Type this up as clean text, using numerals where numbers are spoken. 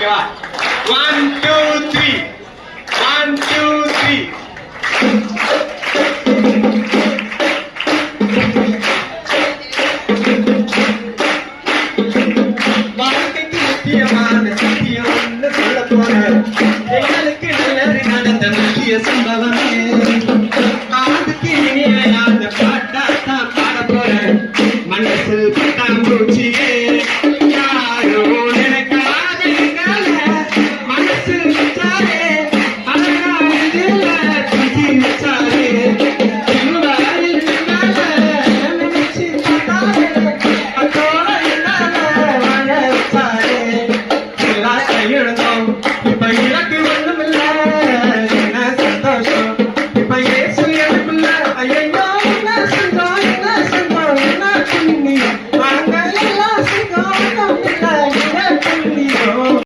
ஓகேவா? 1 2 3 1 2 3. வாழ்க்கைக்கு முக்கியமான சத்தியம் ஒன்று சொல்ல போறேன். எங்களுக்கு நல்லது நடந்த முக்கிய சம்பவமே